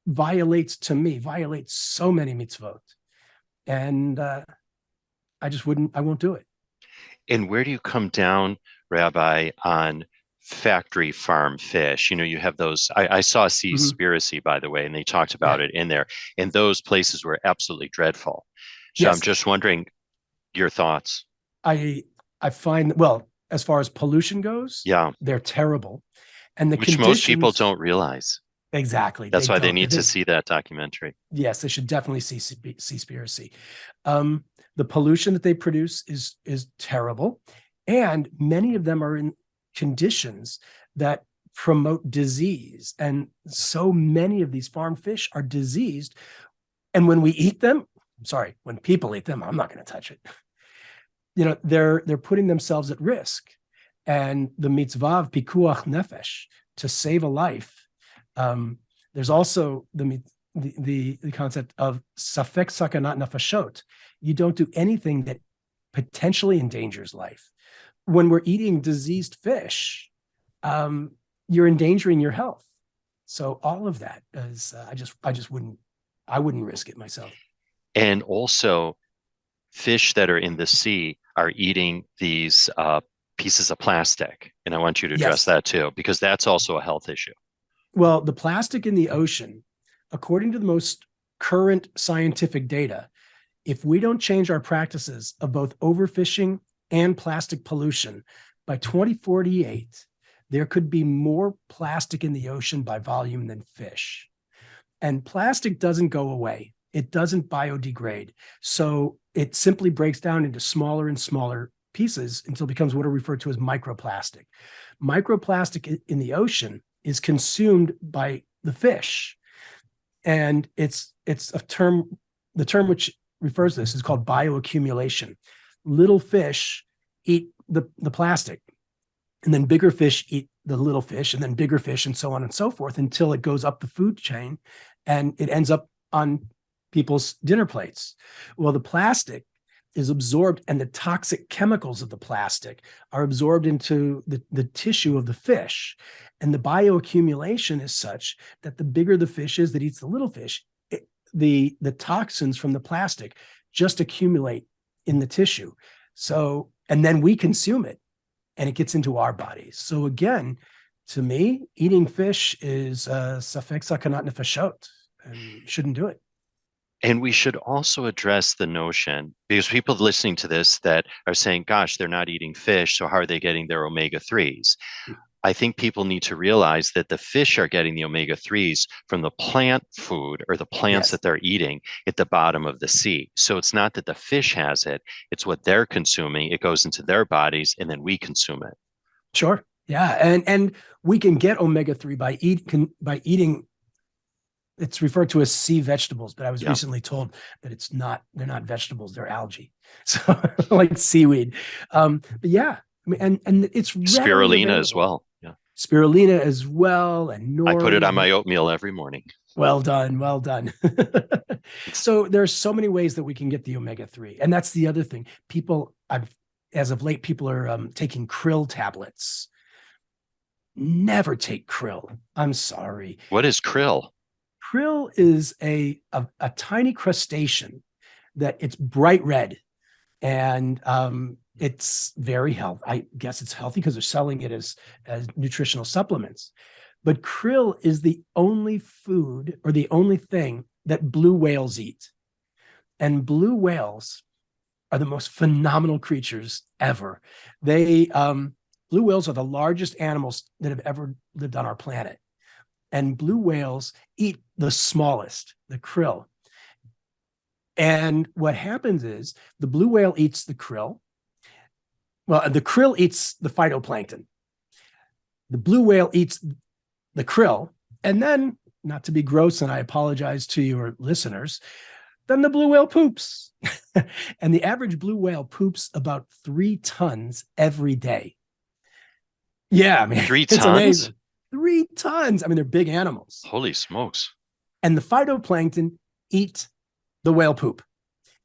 violates so many mitzvot. And I won't do it.
And where do you come down, Rabbi, on factory farm fish? You know, you have those, I saw Seaspiracy, by the way, and they talked about it in there. And those places were absolutely dreadful. So I'm just wondering your thoughts.
I find, well, as far as pollution goes, they're terrible. And which
most people don't realize.
Exactly.
That's why they need to see that documentary.
Yes, they should definitely see Seaspiracy. The pollution that they produce is terrible. And many of them are in conditions that promote disease. And so many of these farm fish are diseased. And when we eat them, when people eat them, I'm not going to touch it. You know, they're putting themselves at risk. And the mitzvah of pikuach nefesh, to save a life. There's also the concept of safek sakanat nafashot. You don't do anything that potentially endangers life. When we're eating diseased fish, you're endangering your health. So all of that is, I wouldn't risk it myself.
And also, fish that are in the sea are eating these pieces of plastic. And I want you to address that too, because that's also a health issue.
Well, the plastic in the ocean, according to the most current scientific data, if we don't change our practices of both overfishing and plastic pollution, by 2048, there could be more plastic in the ocean by volume than fish. And plastic doesn't go away. It doesn't biodegrade. So it simply breaks down into smaller and smaller pieces until it becomes what are referred to as microplastic. Microplastic in the ocean is consumed by the fish. And it's a term, the term which refers to this is called bioaccumulation. Little fish eat the plastic, and then bigger fish eat the little fish, and then bigger fish, and so on and so forth, until it goes up the food chain and it ends up on people's dinner plates. Well, the plastic is absorbed, and the toxic chemicals of the plastic are absorbed into the tissue of the fish. And the bioaccumulation is such that the bigger the fish is that eats the little fish, the toxins from the plastic just accumulate in the tissue. So, and then we consume it, and it gets into our bodies. So again, to me, eating fish is safek sakanat nefashot, and you shouldn't do it.
And we should also address the notion, because people listening to this that are saying, gosh, they're not eating fish, so how are they getting their omega-3s? I think people need to realize that the fish are getting the omega-3s from the plant food or the plants that they're eating at the bottom of the sea. So it's not that the fish has it, it's what they're consuming. It goes into their bodies, and then we consume it.
Sure. Yeah. And we can get omega-3 by eating, it's referred to as sea vegetables, but I was recently told that they're not vegetables, they're algae. So like seaweed. But yeah, I mean, and it's
spirulina as well. Yeah.
Spirulina as well. And nori.
I put it on my oatmeal every morning.
Well done. Well done. So there's so many ways that we can get the omega-3. And that's the other thing. As of late, people are taking krill tablets. Never take krill. I'm sorry.
What is krill?
Krill is a tiny crustacean that it's bright red, and it's very healthy. I guess it's healthy because they're selling it as nutritional supplements. But krill is the only food or the only thing that blue whales eat. And blue whales are the most phenomenal creatures ever. Blue whales are the largest animals that have ever lived on our planet. And blue whales eat the smallest, the krill. And what happens is the blue whale eats the krill. Well, the krill eats the phytoplankton. The blue whale eats the krill. And then, not to be gross, and I apologize to your listeners, then the blue whale poops. And the average blue whale poops about 3 tons every day. Yeah, I mean,
3
it's
tons?
amazing. 3 tons. I mean, they're big animals.
Holy smokes.
And the phytoplankton eat the whale poop.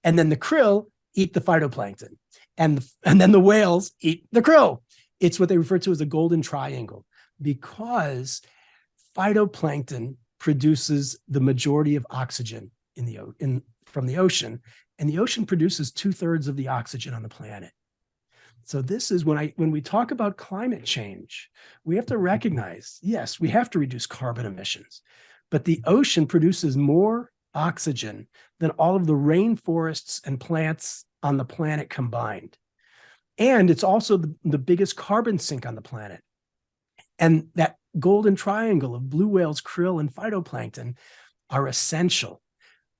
And then the krill eat the phytoplankton. And then the whales eat the krill. It's what they refer to as a golden triangle, because phytoplankton produces the majority of oxygen from the ocean, and the ocean produces 2/3 of the oxygen on the planet. So this is when we talk about climate change, we have to recognize, yes, we have to reduce carbon emissions, but the ocean produces more oxygen than all of the rainforests and plants on the planet combined. And it's also the biggest carbon sink on the planet. And that golden triangle of blue whales, krill, and phytoplankton are essential.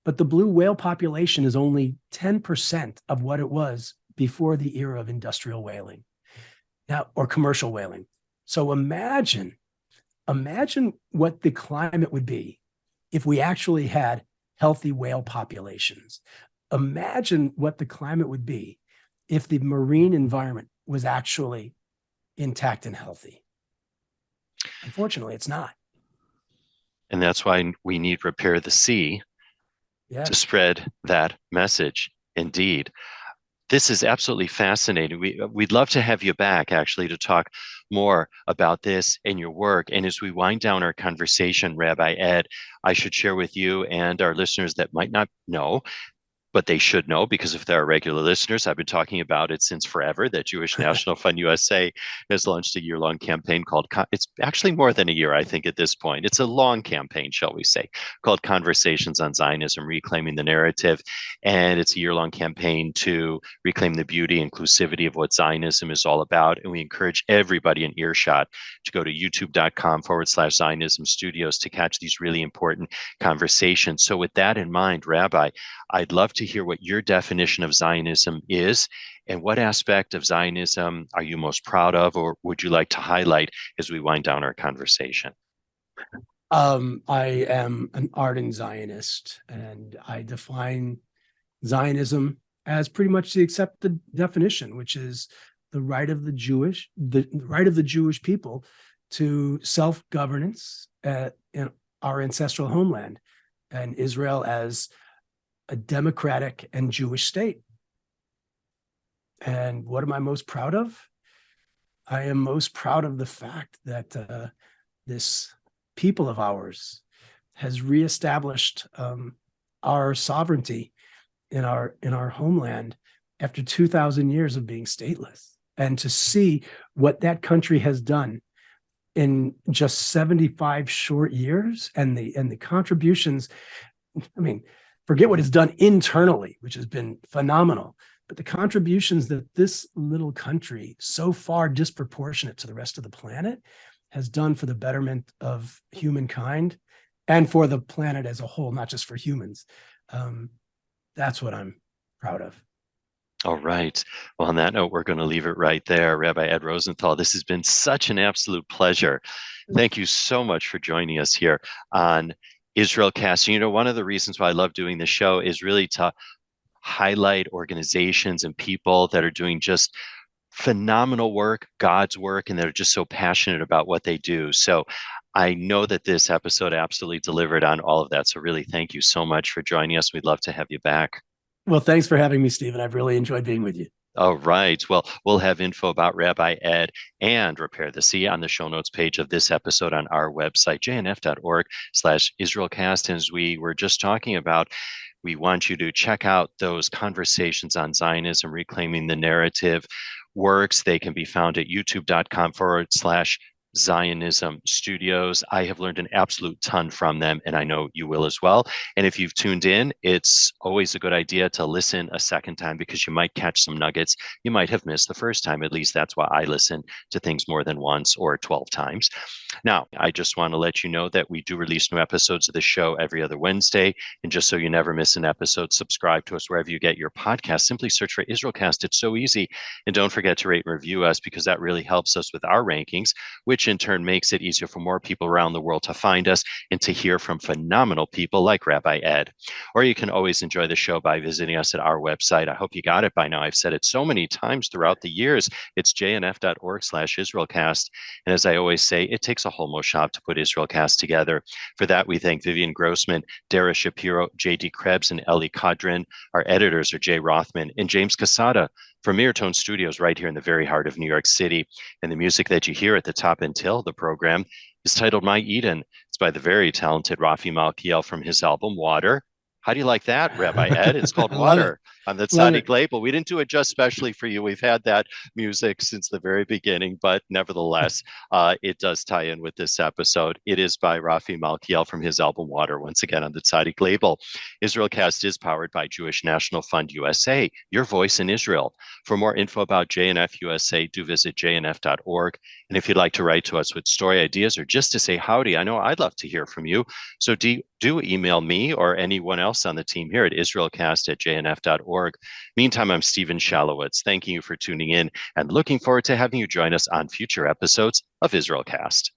But the blue whale population is only 10% of what it was before the era of industrial whaling or commercial whaling. So imagine what the climate would be if we actually had healthy whale populations. Imagine what the climate would be if the marine environment was actually intact and healthy. Unfortunately, it's not.
And that's why we need Repair the Sea to spread that message. Indeed. This is absolutely fascinating. We'd love to have you back, actually, to talk more about this and your work. And as we wind down our conversation, Rabbi Ed, I should share with you and our listeners that might not know, but they should know, because if they're regular listeners, I've been talking about it since forever, that Jewish National Fund USA has launched a year-long campaign called, it's actually more than a year, I think, at this point. It's a long campaign, shall we say, called Conversations on Zionism, Reclaiming the Narrative. And it's a year-long campaign to reclaim the beauty, inclusivity of what Zionism is all about. And we encourage everybody in earshot to go to youtube.com/Zionism Studios to catch these really important conversations. So with that in mind, Rabbi, I'd love to hear what your definition of Zionism is, and what aspect of Zionism are you most proud of, or would you like to highlight as we wind down our conversation?
I am an ardent Zionist, and I define Zionism as pretty much the accepted definition, which is the right of the Jewish people to self-governance in our ancestral homeland, and Israel as a democratic and Jewish state. And what am I most proud of? I am most proud of the fact that this people of ours has reestablished our sovereignty in our homeland after 2,000 years of being stateless. And to see what that country has done in just 75 short years, and the contributions, I mean, forget what it's done internally, which has been phenomenal, but the contributions that this little country, so far disproportionate to the rest of the planet, has done for the betterment of humankind and for the planet as a whole, not just for humans. That's what I'm proud of.
All right. Well, on that note, we're going to leave it right there. Rabbi Ed Rosenthal, this has been such an absolute pleasure. Thank you so much for joining us here on IsraelCast. You know, one of the reasons why I love doing this show is really to highlight organizations and people that are doing just phenomenal work, God's work, and they're just so passionate about what they do. So I know that this episode absolutely delivered on all of that. So really, thank you so much for joining us. We'd love to have you back.
Well, thanks for having me, Stephen. I've really enjoyed being with you.
All right. Well, we'll have info about Rabbi Ed and Repair the Sea on the show notes page of this episode on our website, jnf.org/IsraelCast. As we were just talking about, we want you to check out those Conversations on Zionism, Reclaiming the Narrative works. They can be found at youtube.com/. Zionism Studios. I have learned an absolute ton from them, and I know you will as well. And if you've tuned in, it's always a good idea to listen a second time because you might catch some nuggets you might have missed the first time. At least that's why I listen to things more than once or 12 times. Now, I just want to let you know that we do release new episodes of the show every other Wednesday. And just so you never miss an episode, subscribe to us wherever you get your podcast. Simply search for IsraelCast. It's so easy. And don't forget to rate and review us because that really helps us with our rankings, which in turn makes it easier for more people around the world to find us and to hear from phenomenal people like Rabbi Ed. Or you can always enjoy the show by visiting us at our website. I hope you got it by now. I've said it so many times throughout the years. It's jnf.org/IsraelCast. And as I always say, it takes a homo shop to put IsraelCast together. For that, we thank Vivian Grossman, Dara Shapiro, J.D. Krebs, and Ellie Kodrin. Our editors are Jay Rothman and James Casada from Mirtone Studios right here in the very heart of New York City. And the music that you hear at the top until the program is titled My Eden. It's by the very talented Rafi Malkiel from his album Water. How do you like that, Rabbi Ed? It's called Water on the tzaddik label. We didn't do it just specially for you. We've had that music since the very beginning, but nevertheless, it does tie in with this episode. It is by Rafi Malkiel from his album Water, once again on the tzaddik label. IsraelCast is powered by Jewish National Fund USA, your voice in Israel. For more info about JNF USA, do visit jnf.org. And if you'd like to write to us with story ideas or just to say howdy, I know I'd love to hear from you. So do email me or anyone else on the team here at IsraelCast@jnf.org. Meantime, I'm Steven Shalowitz. Thanking you for tuning in and looking forward to having you join us on future episodes of IsraelCast.